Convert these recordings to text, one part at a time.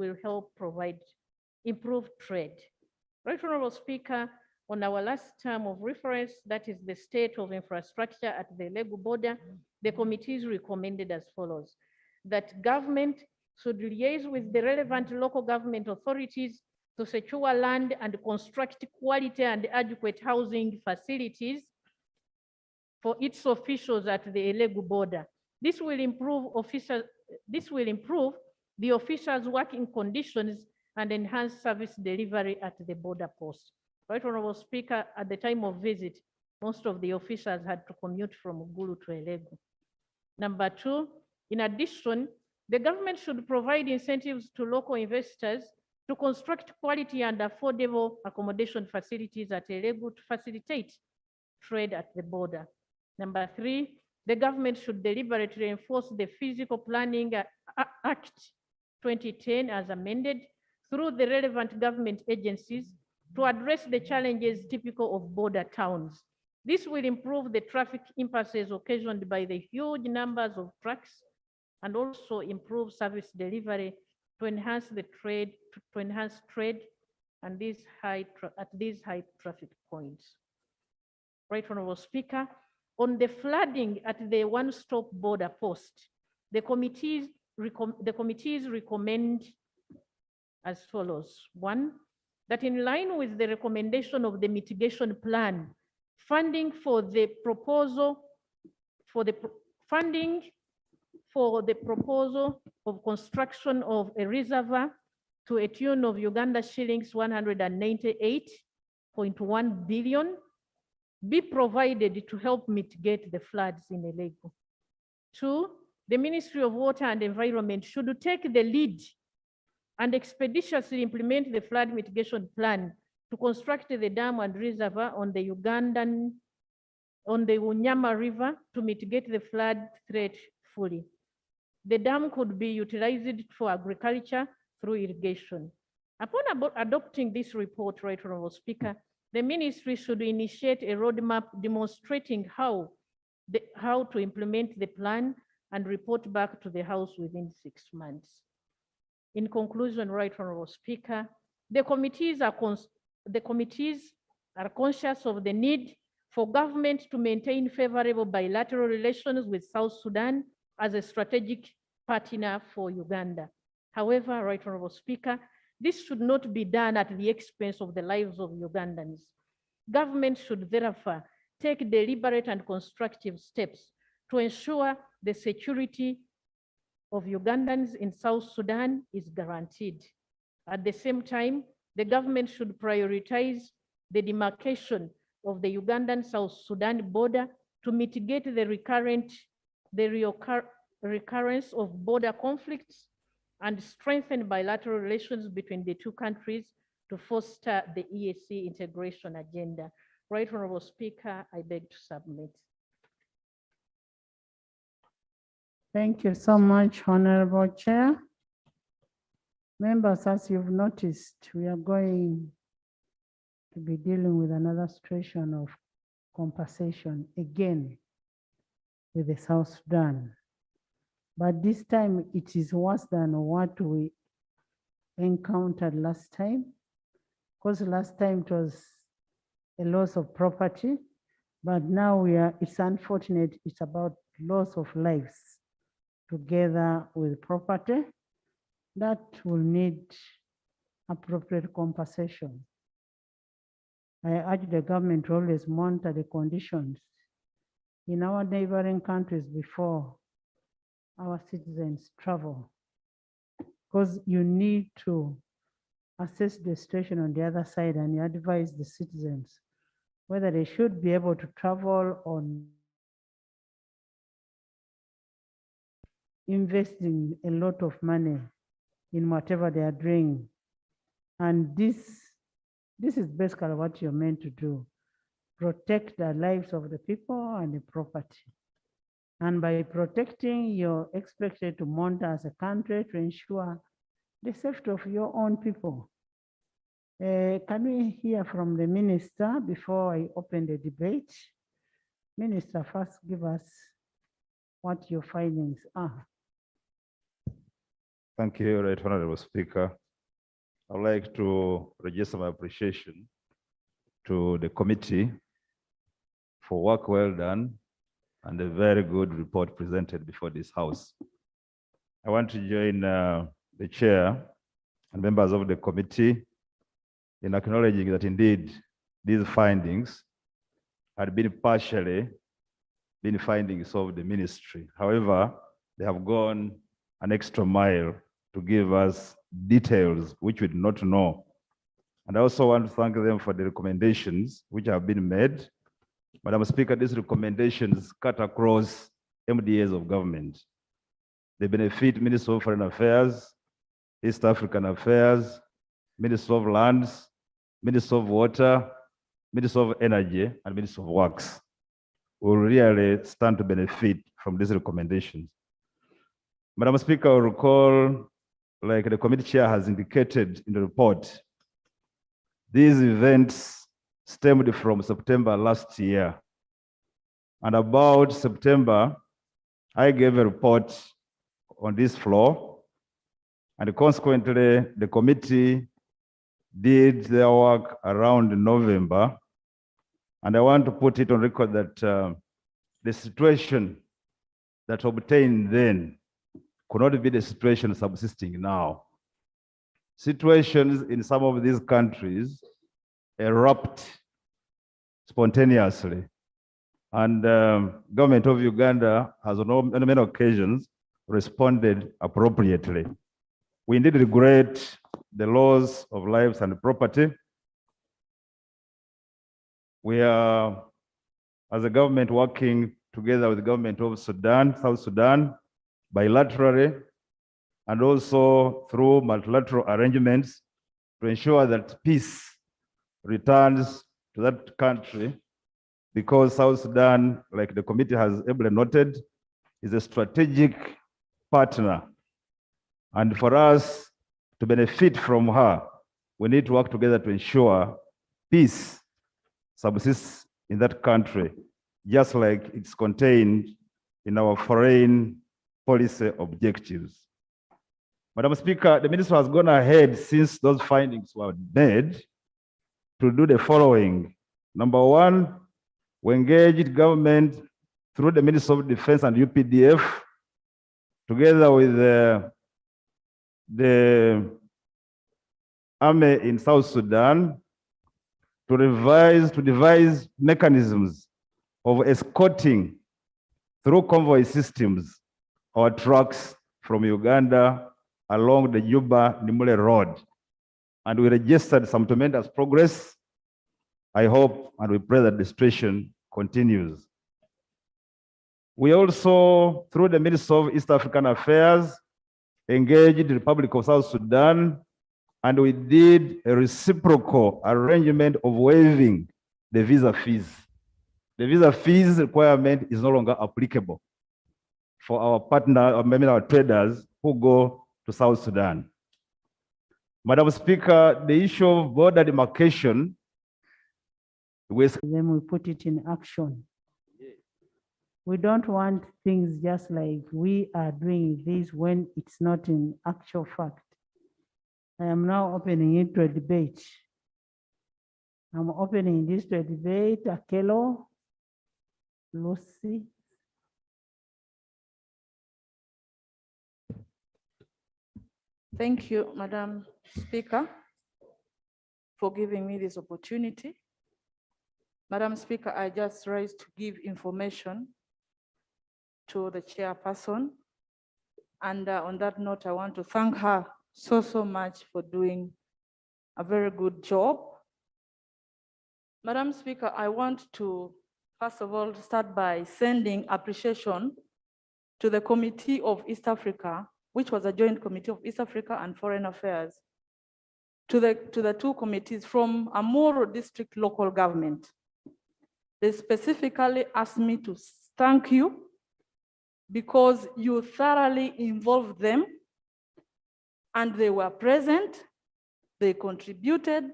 will help provide improved trade. Right Honorable Speaker, on our last term of reference, that is the state of infrastructure at the Legu border, the committees recommended as follows: that government should liaise with the relevant local government authorities to secure land and construct quality and adequate housing facilities for its officials at the Legu border. This will improve the officials' working conditions and enhance service delivery at the border post. Right Honorable Speaker, at the time of visit, most of the officials had to commute from Gulu to Elegu. Number two, in addition, the government should provide incentives to local investors to construct quality and affordable accommodation facilities at Elegu to facilitate trade at the border. Number three, the government should deliberately enforce the Physical Planning Act 2010 as amended through the relevant government agencies to address the challenges typical of border towns. This will improve the traffic impasses occasioned by the huge numbers of trucks and also improve service delivery to enhance the trade, and at these high traffic points. Right Honorable Speaker, on the flooding at the one-stop border post, the committees recommend as follows: one, that in line with the recommendation of the mitigation plan, funding for the proposal of construction of a reservoir to a tune of Uganda shillings 198.1 billion be provided to help mitigate the floods in Elegu. Two, the Ministry of Water and Environment should take the lead and expeditiously implement the flood mitigation plan to construct the dam and reservoir on the Unyama River to mitigate the flood threat fully. The dam could be utilized for agriculture through irrigation. Upon adopting this report, Right Honorable Speaker, the ministry should initiate a roadmap demonstrating how to implement the plan and report back to the House within 6 months. In conclusion, Right Honorable Speaker, the committees are conscious of the need for government to maintain favorable bilateral relations with South Sudan as a strategic partner for Uganda. However, Right Honorable Speaker, this should not be done at the expense of the lives of Ugandans. Government should therefore take deliberate and constructive steps to ensure the security of Ugandans in South Sudan is guaranteed. At the same time, the government should prioritize the demarcation of the Ugandan-South Sudan border to mitigate the recurrence of border conflicts and strengthen bilateral relations between the two countries to foster the EAC integration agenda. Right Honorable Speaker, I beg to submit. Thank you so much, Honorable Chair. Members, as you've noticed, we are going to be dealing with another situation of compensation again with the South Sudan. But this time it is worse than what we encountered last time, because last time it was a loss of property, but now it's unfortunate, it's about loss of lives together with property that will need appropriate compensation. I urge the government to always monitor the conditions in our neighboring countries before our citizens travel, because you need to assess the situation on the other side and you advise the citizens whether they should be able to travel or investing a lot of money in whatever they are doing. And this is basically what you're meant to do: protect the lives of the people and the property. And by protecting, you're expected to monitor as a country to ensure the safety of your own people. Can we hear from the minister before I open the debate? Minister, first give us what your findings are. Thank you, Right Honorable Speaker. I'd like to register my appreciation to the committee for work well done and a very good report presented before this House. I want to join the chair and members of the committee in acknowledging that indeed these findings had been partially findings of the ministry. However, they have gone an extra mile to give us details which we did not know. And I also want to thank them for the recommendations which have been made. Madam Speaker, these recommendations cut across MDAs of government. They benefit Ministry of Foreign Affairs, East African Affairs, Ministry of Lands, Ministry of Water, Ministry of Energy, and Ministry of Works. Will really stand to benefit from these recommendations. Madam Speaker, I recall, like the committee chair has indicated in the report, these events stemmed from September last year. And about September, I gave a report on this floor, and consequently, the committee did their work around November. And I want to put it on record that the situation that obtained then could not be the situation subsisting now. Situations in some of these countries erupt spontaneously. And government of Uganda has on many occasions responded appropriately. We indeed regret the loss of lives and property. We are, as a government, working together with the government of Sudan, South Sudan, bilaterally, and also through multilateral arrangements to ensure that peace returns to that country, because South Sudan, like the committee has ably noted, is a strategic partner. And for us to benefit from her, we need to work together to ensure peace subsists in that country, just like it's contained in our foreign policy objectives. Madam Speaker, the minister has gone ahead since those findings were made to do the following. Number one, we engaged government through the Ministry of Defense and UPDF, together with the army in South Sudan, to devise mechanisms of escorting through convoy systems our trucks from Uganda along the Juba-Nimule Road. And we registered some tremendous progress. I hope and we pray that the situation continues. We also, through the Ministry of East African Affairs, engaged the Republic of South Sudan, and we did a reciprocal arrangement of waiving the visa fees. The visa fees requirement is no longer applicable for our partner, or maybe our traders who go to South Sudan. Madam Speaker, the issue of border demarcation, then we put it in action. We don't want things just like we are doing this when it's not in actual fact. I am now opening it to a debate. I'm opening this to a debate. Akelo, Lucy. Thank you, Madam Speaker, for giving me this opportunity. Madam Speaker, I just rise to give information to the chairperson. And on that note, I want to thank her so much for doing a very good job. Madam Speaker, I want to, first of all, start by sending appreciation to the Committee of East Africa, which was a joint committee of East Africa and Foreign Affairs, to the two committees from Amoro District Local Government. They specifically asked me to thank you because you thoroughly involved them and they were present, they contributed,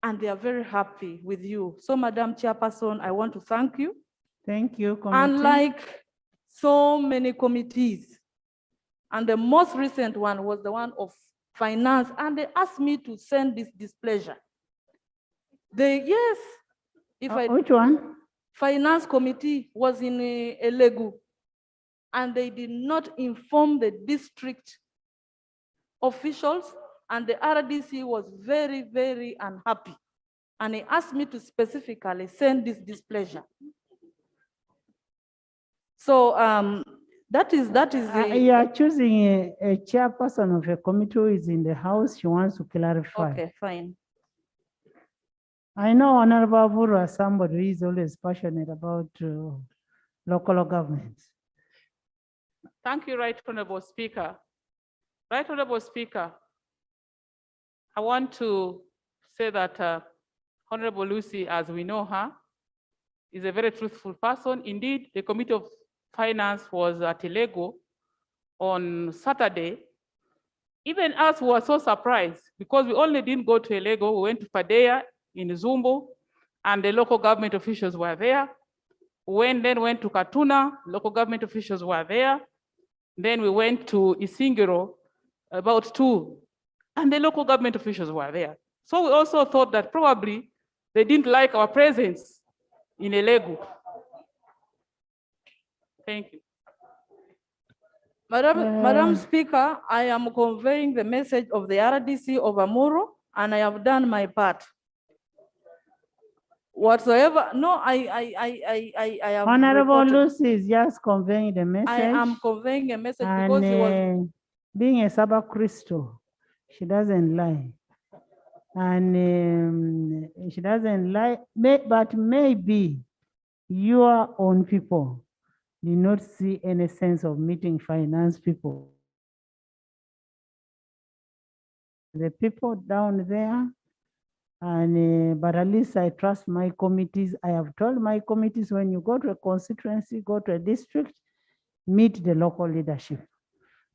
and they are very happy with you. So, Madam Chairperson, I want to thank you. Thank you, committee. Unlike so many committees, And the most recent one was the one of finance, and they asked me to send this displeasure. Yes, if I Which one? finance committee was in Elegu, and they did not inform the district officials, and the RDC was very, very unhappy. And he asked me to specifically send this displeasure. So that is You are choosing a chairperson of a committee who is in the house. She wants to clarify. okay, fine. I know Honorable Abura, somebody who is always passionate about local governments. Thank you, Right Honorable Speaker. Right Honorable Speaker, I want to say that Honorable Lucy, as we know her, is a very truthful person. Indeed, the Committee of Finance was at Elego on Saturday. Even us were so surprised because we only didn't go to Elego, we went to Padea in Zumbu, and the local government officials were there. Then went to Katuna, local government officials were there. Then we went to Isingiro, about 2, and the local government officials were there. So we also thought that probably they didn't like our presence in Elegu. Thank you. Madam Speaker, I am conveying the message of the RDC of Amuru, and I have done my part. Whatsoever, no, I have Honorable reported. Lucy is just conveying the message. I am conveying a message because he was. And being a Saba Crystal, she doesn't lie. And she doesn't lie, but maybe your own people did not see any sense of meeting finance people. The people down there, and but at least I trust my committees. I have told my committees, when you go to a constituency, go to a district, meet the local leadership.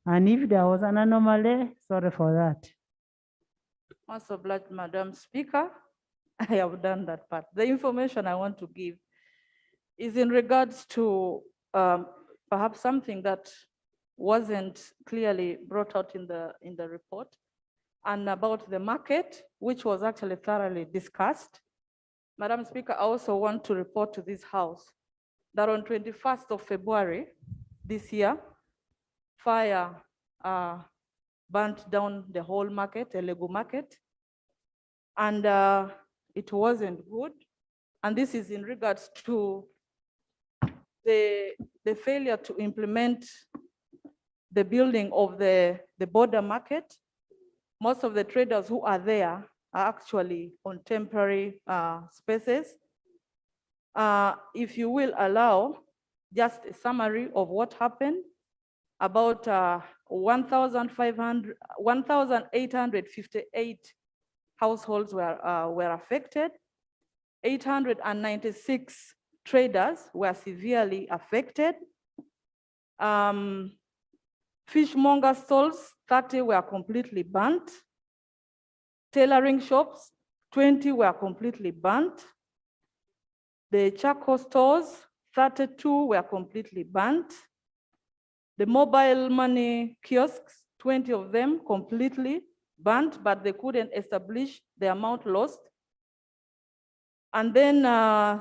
And if there was an anomaly, sorry for that. Most obliged, Madam Speaker, I have done that part. The information I want to give is in regards to perhaps something that wasn't clearly brought out in the report, and about the market, which was actually thoroughly discussed. Madam Speaker, I also want to report to this House that on 21st of February this year, fire burnt down the whole market, Elegu market, and it wasn't good. And this is in regards to the failure to implement the building of the border market. Most of the traders who are there are actually on temporary spaces. If you will allow just a summary of what happened, about 1,858 households were affected. 896 traders were severely affected. Fishmonger stalls, 30 were completely burnt. Tailoring shops, 20 were completely burnt. The charcoal stores, 32 were completely burnt. The mobile money kiosks, 20 of them completely burnt, but they couldn't establish the amount lost. And then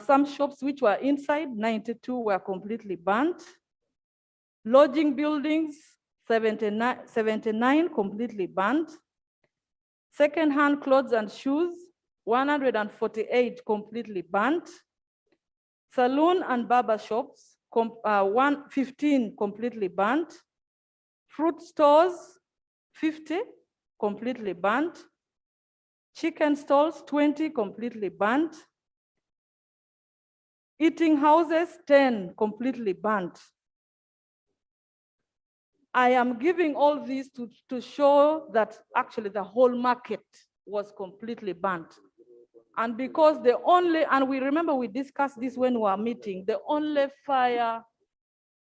some shops which were inside, 92 were completely burnt. Lodging buildings, 79 completely burnt. Second-hand clothes and shoes, 148 completely burnt. Saloon and barber shops, 115 completely burnt. Fruit stores, 50 completely burnt. Chicken stalls, 20 completely burnt. Eating houses, 10 completely burnt. I am giving all this to show that actually the whole market was completely burnt. And because and we remember we discussed this when we were meeting, the only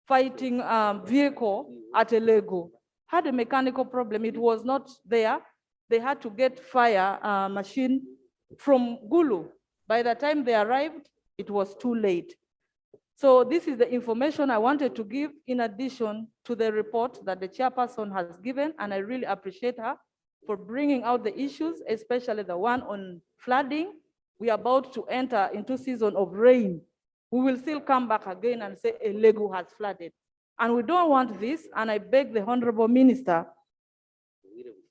fighting vehicle at Elegu had a mechanical problem. It was not there. They had to get fire machine from Gulu. By the time they arrived, it was too late. So this is the information I wanted to give in addition to the report that the chairperson has given, and I really appreciate her for bringing out the issues, especially the one on flooding. We are about to enter into season of rain. We will still come back again and say a Lego has flooded. And we don't want this, and I beg the Honorable Minister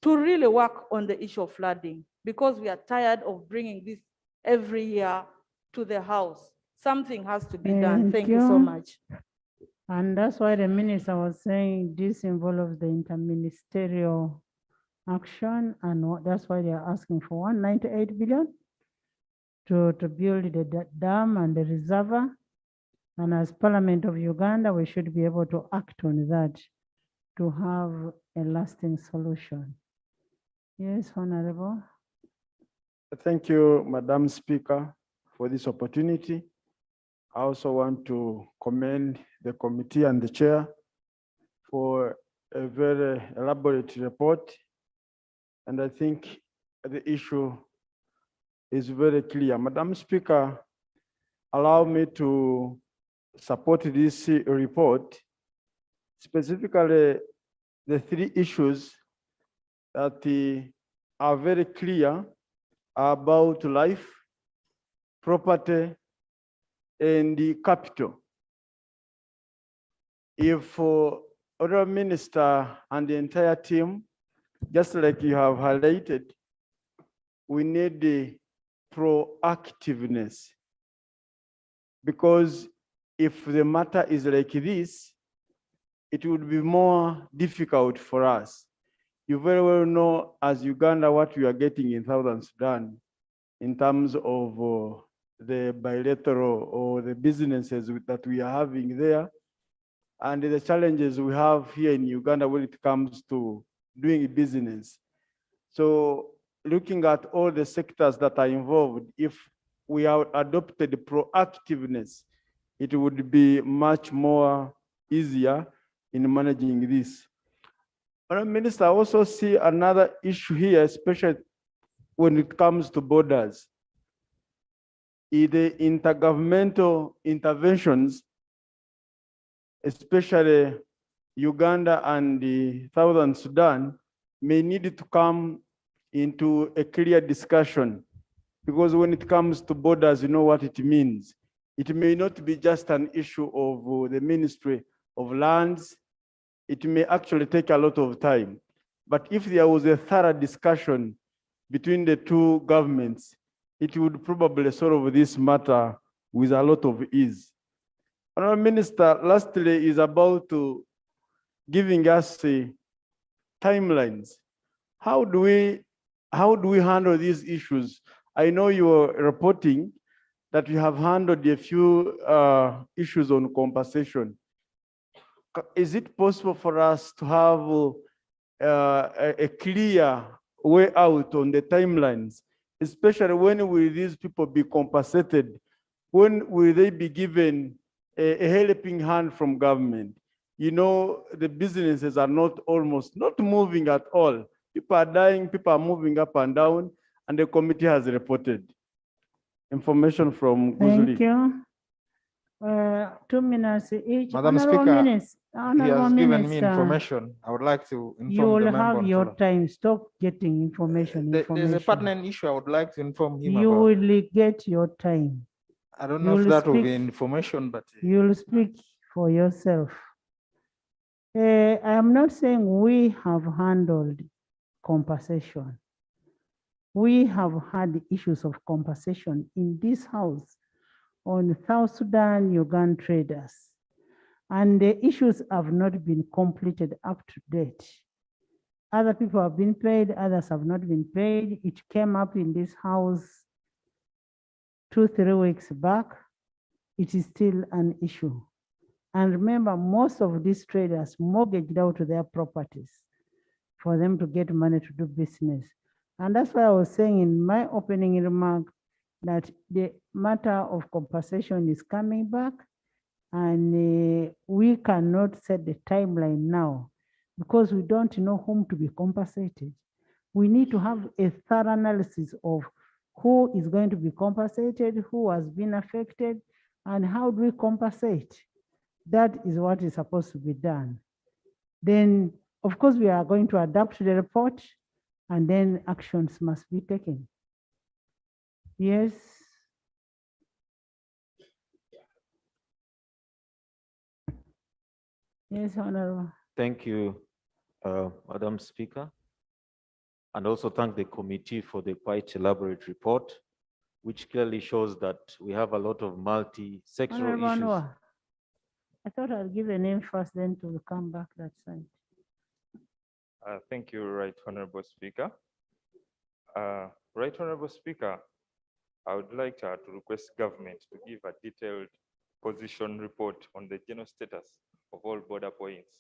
to really work on the issue of flooding, because we are tired of bringing this every year to the House. Something has to be done. Thank you so much. And that's why the minister was saying this involves the interministerial action, and that's why they are asking for 198 billion to build the dam and the reservoir. And as Parliament of Uganda, we should be able to act on that to have a lasting solution. Yes, Honorable. Thank you, Madam Speaker, for this opportunity. I also want to commend the committee and the chair for a very elaborate report. And I think the issue is very clear. Madam Speaker, allow me to support this report, specifically the three issues that are very clear about life, property, and the capital. If Honorable Minister and the entire team, just like you have highlighted, we need the proactiveness, because if the matter is like this, it would be more difficult for us. You very well know, as Uganda, what we are getting in Southern Sudan in terms of the bilateral or the businesses that we are having there, and the challenges we have here in Uganda when it comes to doing business. So looking at all the sectors that are involved, if we have adopted proactiveness, it would be much more easier in managing this. Madam Minister, I also see another issue here, especially when it comes to borders. The intergovernmental interventions, especially Uganda and the Southern Sudan, may need to come into a clear discussion, because when it comes to borders, you know what it means. It may not be just an issue of the Ministry of Lands. It may actually take a lot of time. But if there was a thorough discussion between the two governments, it would probably solve this matter with a lot of ease. Honorable Minister, lastly is about giving us timelines. How do we handle these issues? I know you are reporting that you have handled a few issues on compensation. Is it possible for us to have a clear way out on the timelines, especially when will these people be compensated? When will they be given a helping hand from government? You know, the businesses are not moving at all. People are dying, people are moving up and down, and the committee has reported. Information from Guzuli. Thank you. 2 minutes each. Madam Honorable Speaker, Minister, He Honorable has given me Minister, information. I would like to you inform the will member. have your time. Stop getting information. There's a pertinent issue I would like to inform him You about. will get your time. I don't you know if will that will be speak- information, but You will speak for yourself. I am not saying we have handled compensation. We have had issues of compensation in this house on South Sudan Ugandan traders, and the issues have not been completed up to date. Other people have been paid, others have not been paid. It came up in this house 2-3 weeks back. It is still an issue. And remember, most of these traders mortgaged out their properties for them to get money to do business. And that's why I was saying in my opening remark that the matter of compensation is coming back, and we cannot set the timeline now because we don't know whom to be compensated. We need to have a thorough analysis of who is going to be compensated, who has been affected, And how do we compensate? That is what is supposed to be done. Then, of course, we are going to adapt the report and then actions must be taken. Yes. Yes, Honorable. Thank you, Madam Speaker. And also thank the committee for the quite elaborate report, which clearly shows that we have a lot of multi-sectoral Honorable issues. Noah, I thought I'll give a name first, then to come back that side. Thank you, Right Honorable Speaker. Right Honorable Speaker, I would like to request government to give a detailed position report on the general status of all border points.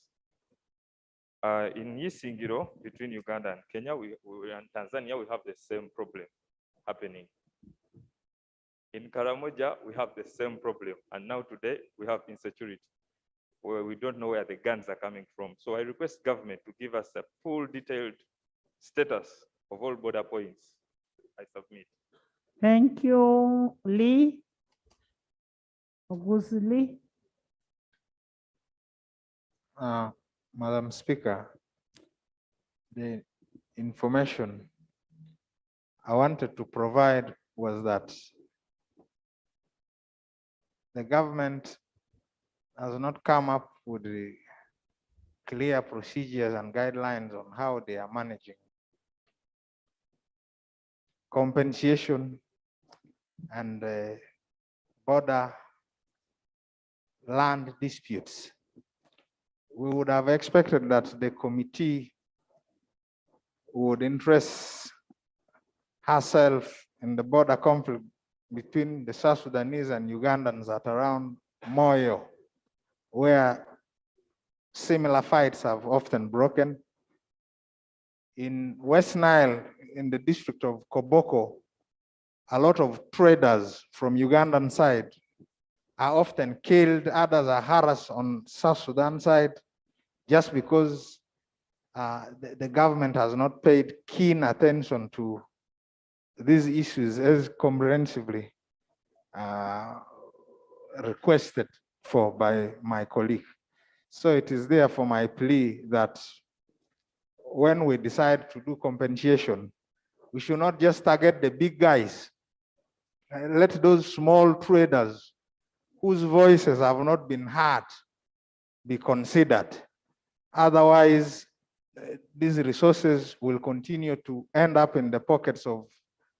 In Isingiro, between Uganda and Kenya, and Tanzania, we have the same problem happening. In Karamoja, we have the same problem. And now today, we have insecurity, where we don't know where the guns are coming from. So I request government to give us a full detailed status of all border points. I submit. Thank you, Lee. August Lee. Madam Speaker, the information I wanted to provide was that the government has not come up with the clear procedures and guidelines on how they are managing compensation and border land disputes. We would have expected that the committee would interest herself in the border conflict between the South Sudanese and Ugandans at around Moyo, where similar fights have often broken. In West Nile, in the district of Koboko, a lot of traders from Ugandan side are often killed, others are harassed on South Sudan side, just because the government has not paid keen attention to these issues as comprehensively requested for by my colleague. So it is therefore my plea that when we decide to do compensation, we should not just target the big guys. Let those small traders whose voices have not been heard be considered. Otherwise, these resources will continue to end up in the pockets of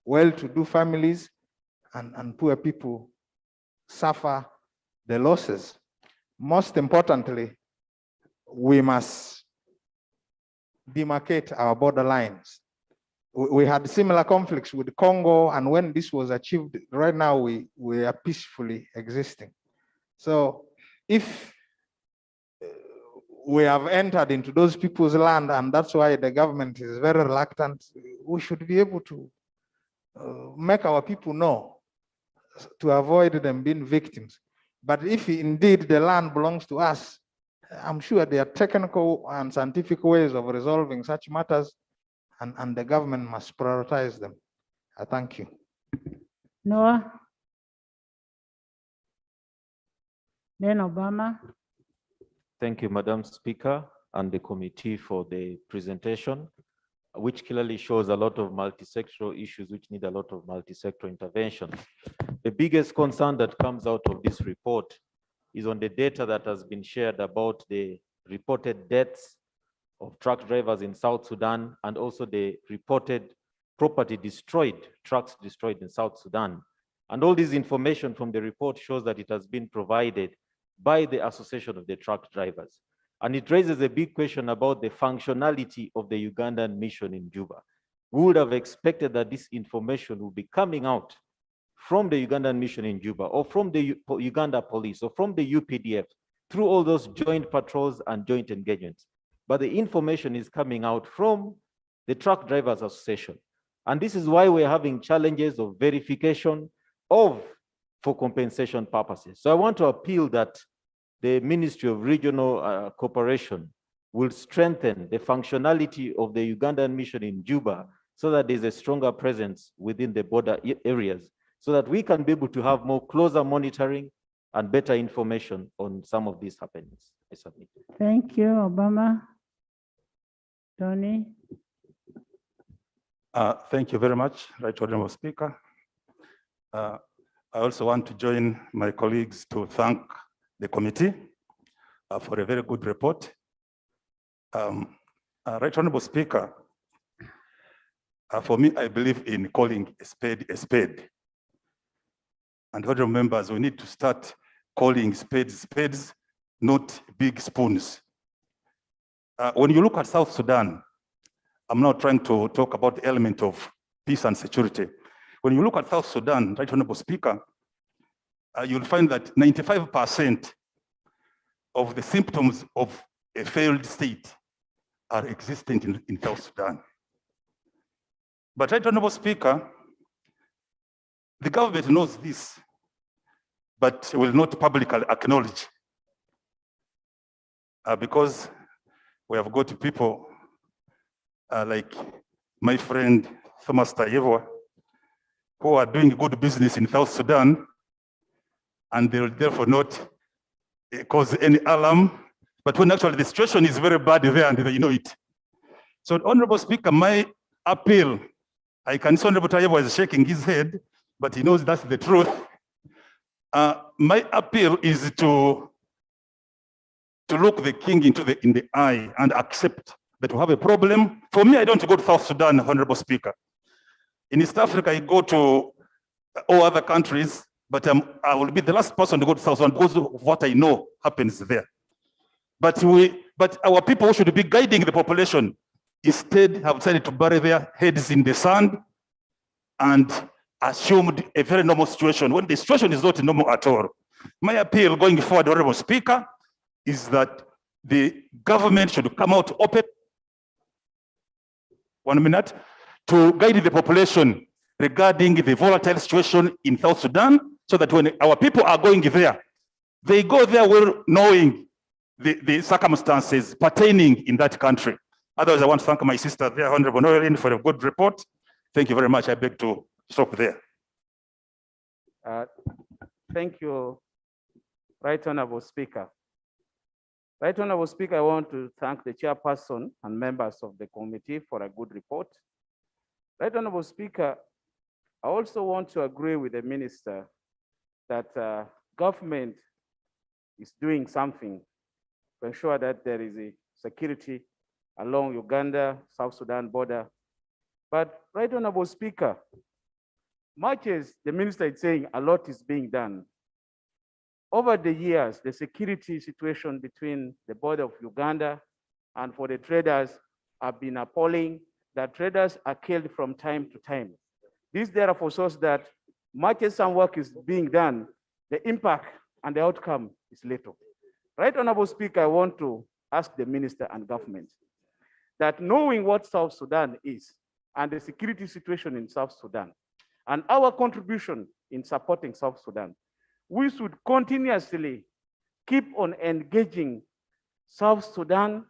well-to-do families, and poor people suffer the losses. Most importantly, we must demarcate our border lines. We had similar conflicts with Congo, and when this was achieved, right now we are peacefully existing. So if we have entered into those people's land, and that's why the government is very reluctant, we should be able to make our people know to avoid them being victims. But if indeed the land belongs to us, I'm sure there are technical and scientific ways of resolving such matters, and the government must prioritize them. I thank you. Noah. Then Obama. Thank you, Madam Speaker, and the committee for the presentation, which clearly shows a lot of multi-sectoral issues which need a lot of multi-sector intervention. The biggest concern that comes out of this report is on the data that has been shared about the reported deaths of truck drivers in South Sudan, and also the reported property destroyed, trucks destroyed in South Sudan. And all this information from the report shows that it has been provided by the Association of the Truck Drivers. And it raises a big question about the functionality of the Ugandan mission in Juba. We would have expected that this information would be coming out from the Ugandan mission in Juba, or from the Uganda police, or from the UPDF, through all those joint patrols and joint engagements. But the information is coming out from the Truck Drivers Association. And this is why we're having challenges of verification for compensation purposes. So I want to appeal that the Ministry of Regional Cooperation will strengthen the functionality of the Ugandan mission in Juba, so that there's a stronger presence within the border areas, so that we can be able to have more closer monitoring and better information on some of these happenings. I submit. Thank you, Obama. Tony? Thank you very much, Right Honorable Speaker. I also want to join my colleagues to thank the committee for a very good report. Right Honorable Speaker, for me, I believe in calling a spade a spade. And honorable members, we need to start calling spades spades, not big spoons. When you look at South Sudan, I'm not trying to talk about the element of peace and security. When you look at South Sudan, Right Honorable Speaker, you'll find that 95% of the symptoms of a failed state are existent in South Sudan. But Right Honorable Speaker, the government knows this, but will not publicly acknowledge because we have got people like my friend Thomas Tayewa, who are doing good business in South Sudan, and they will therefore not cause any alarm. But when actually the situation is very bad there and they know it. So, Honorable Speaker, my appeal, I can see Honorable Tayewa is shaking his head, but he knows that's the truth. My appeal is to look the king in the eye and accept that we have a problem. For me, I don't go to South Sudan, Honorable Speaker. In East Africa, I go to all other countries, but I will be the last person to go to South Sudan because of what I know happens there. But our people should be guiding the population. Instead, have decided to bury their heads in the sand and assumed a very normal situation when the situation is not normal at all. My appeal going forward, Honorable Speaker, is that the government should come out open, 1 minute, to guide the population regarding the volatile situation in South Sudan, so that when our people are going there, they go there well knowing the circumstances pertaining in that country. Otherwise, I want to thank my sister there, Honorable Noelin, for a good report. Thank you very much. I beg to stop there. Thank you, Right Honorable Speaker. Right Honorable Speaker, I want to thank the chairperson and members of the committee for a good report. Right Honorable Speaker, I also want to agree with the minister that government is doing something to ensure that there is a security along Uganda, South Sudan border. But Right Honorable Speaker, much as the minister is saying a lot is being done, over the years, the security situation between the border of Uganda and for the traders have been appalling. That traders are killed from time to time. This therefore shows that much as some work is being done, the impact and the outcome is little. Right Honorable Speaker, I want to ask the minister and government that knowing what South Sudan is and the security situation in South Sudan and our contribution in supporting South Sudan, we should continuously keep on engaging South Sudan,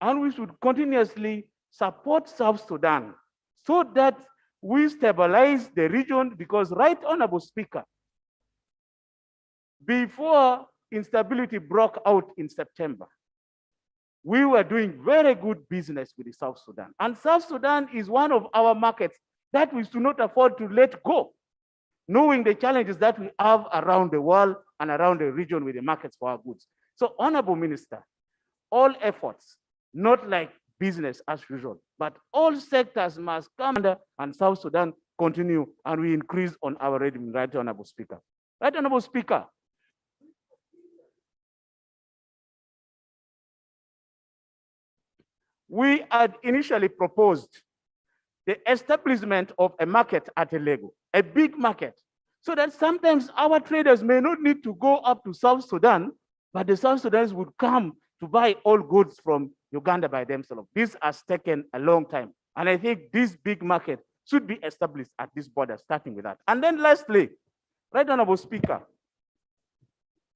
and we should continuously support South Sudan so that we stabilize the region, because Right Honorable Speaker, before instability broke out in September, we were doing very good business with the South Sudan. And South Sudan is one of our markets that we should not afford to let go, knowing the challenges that we have around the world and around the region with the markets for our goods. So, Honorable Minister, all efforts, not like business as usual, but all sectors must come under, and South Sudan continue, and we increase on our reading. Right Honorable Speaker. Right Honorable Speaker. We had initially proposed the establishment of a market at Elego, a big market, so that sometimes our traders may not need to go up to South Sudan, but the South Sudanese would come to buy all goods from Uganda by themselves. This has taken a long time. And I think this big market should be established at this border, starting with that. And then lastly, Right Honorable Speaker,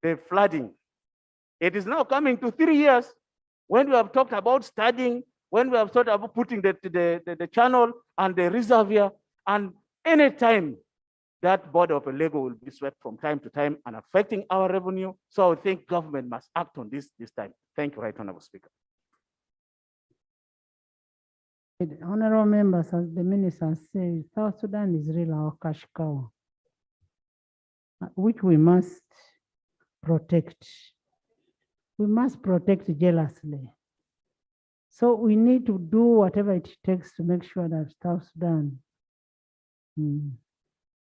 the flooding. It is now coming to 3 years when we have talked about studying, when we have thought about putting the channel and the reservoir, and anytime that border of Lego will be swept from time to time and affecting our revenue. So I think government must act on this time. Thank you, Right Honorable Speaker. Honorable members, as the minister says, South Sudan is really our cash cow, which we must protect. We must protect jealously. So we need to do whatever it takes to make sure that South Sudan.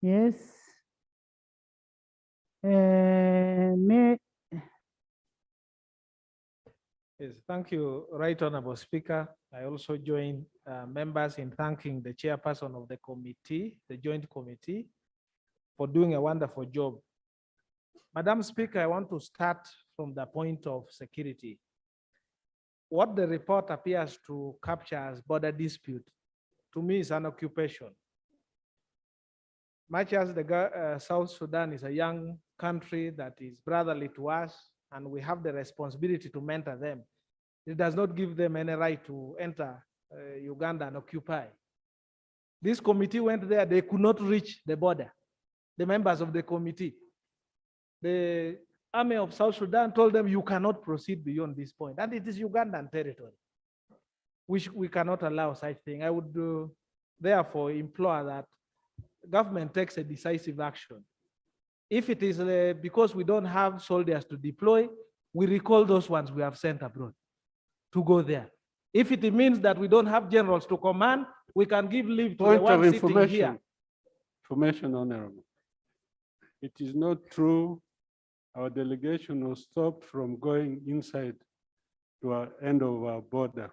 Yes. Yes, thank you, Right Honorable Speaker. I also join members in thanking the chairperson of the committee, the joint committee, for doing a wonderful job. Madam Speaker, I want to start from the point of security. What the report appears to capture as border dispute, to me, is an occupation. Much as the South Sudan is a young country that is brotherly to us, and we have the responsibility to mentor them, it does not give them any right to enter Uganda and occupy. This committee went there, they could not reach the border. The members of the committee, the army of South Sudan told them, you cannot proceed beyond this point, and it is Ugandan territory, which we cannot allow such thing. I would therefore implore that government takes a decisive action. If it is because we don't have soldiers to deploy, we recall those ones we have sent abroad to go there. If it means that we don't have generals to command, we can give leave to the one sitting here. Information, Honorable. It is not true. Our delegation was stopped from going inside to our end of our border.